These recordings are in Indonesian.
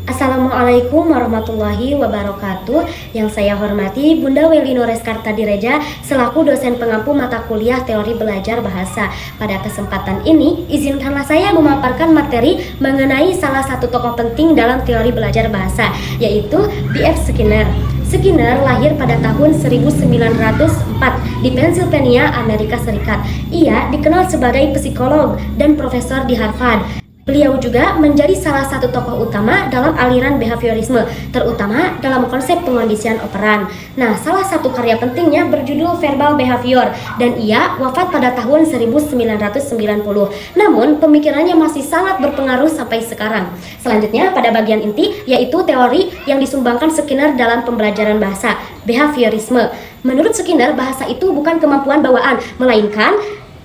Assalamualaikum warahmatullahi wabarakatuh. Yang saya hormati Bunda Welino Reskartadireja selaku dosen pengampu mata kuliah teori belajar bahasa. Pada kesempatan ini, izinkanlah saya memaparkan materi mengenai salah satu tokoh penting dalam teori belajar bahasa, yaitu B.F. Skinner. Skinner lahir pada tahun 1904 di Pennsylvania, Amerika Serikat. Ia dikenal sebagai psikolog dan profesor di Harvard. Beliau juga menjadi salah satu tokoh utama dalam aliran behaviorisme, terutama dalam konsep pengondisian operan. Nah, salah satu karya pentingnya berjudul Verbal Behavior, dan ia wafat pada tahun 1990. Namun, pemikirannya masih sangat berpengaruh sampai sekarang. Selanjutnya, pada bagian inti, yaitu teori yang disumbangkan Skinner dalam pembelajaran bahasa, behaviorisme. Menurut Skinner, bahasa itu bukan kemampuan bawaan, melainkan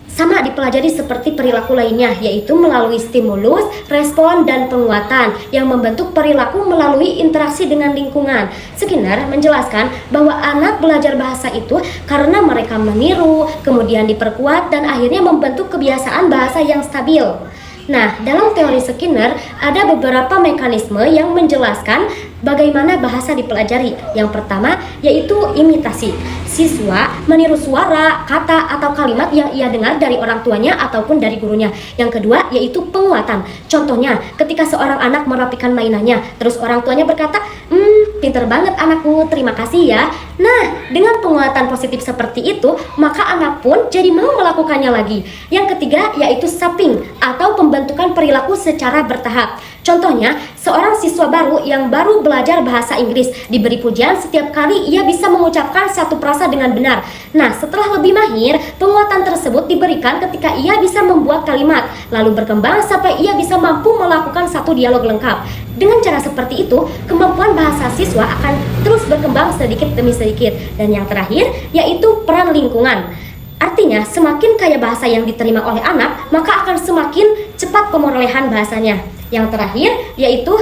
sama dipelajari seperti perilaku lainnya, yaitu melalui stimulus, respon, dan penguatan yang membentuk perilaku melalui interaksi dengan lingkungan. Skinner menjelaskan bahwa anak belajar bahasa itu karena mereka meniru, kemudian diperkuat, dan akhirnya membentuk kebiasaan bahasa yang stabil. Nah, dalam teori Skinner ada beberapa mekanisme yang menjelaskan bagaimana bahasa dipelajari. Yang pertama yaitu imitasi. Siswa meniru suara, kata, atau kalimat yang ia dengar dari orang tuanya ataupun dari gurunya. Yang kedua yaitu penguatan. Contohnya, ketika seorang anak merapikan mainannya, terus orang tuanya berkata, pinter banget anakku, terima kasih ya. Nah, dengan penguatan positif seperti itu, maka anak pun jadi mau melakukannya lagi. Yang ketiga yaitu shaping atau pembentukan perilaku secara bertahap. Contohnya, seorang siswa baru yang baru belajar bahasa Inggris diberi pujian setiap kali ia bisa mengucapkan satu frasa dengan benar. Nah, setelah lebih mahir, penguatan tersebut diberikan ketika ia bisa membuat kalimat, lalu berkembang sampai ia bisa mampu melakukan satu dialog lengkap. Dengan cara seperti itu, kemampuan bahasa siswa akan terus berkembang sedikit demi sedikit. Dan yang terakhir, yaitu peran lingkungan. Artinya, semakin kaya bahasa yang diterima oleh anak, maka akan semakin cepat pemerolehan bahasanya. Yang terakhir, yaitu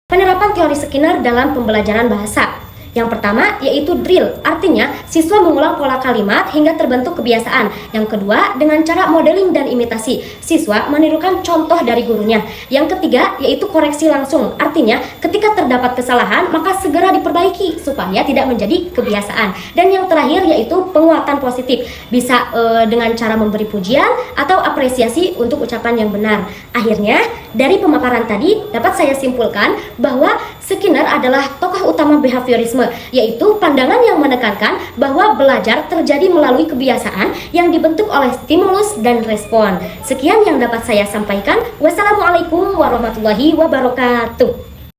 penerapan teori Skinner dalam pembelajaran bahasa. Yang pertama yaitu drill, artinya siswa mengulang pola kalimat hingga terbentuk kebiasaan. Yang kedua, dengan cara modeling dan imitasi, siswa menirukan contoh dari gurunya. Yang ketiga yaitu koreksi langsung, artinya ketika terdapat kesalahan maka segera diperbaiki supaya tidak menjadi kebiasaan. Dan yang terakhir yaitu penguatan positif, bisa dengan cara memberi pujian atau apresiasi untuk ucapan yang benar. Akhirnya, dari pemaparan tadi dapat saya simpulkan bahwa Skinner adalah tokoh utama behaviorisme, yaitu pandangan yang menekankan bahwa belajar terjadi melalui kebiasaan yang dibentuk oleh stimulus dan respon. Sekian yang dapat saya sampaikan. Wassalamualaikum warahmatullahi wabarakatuh.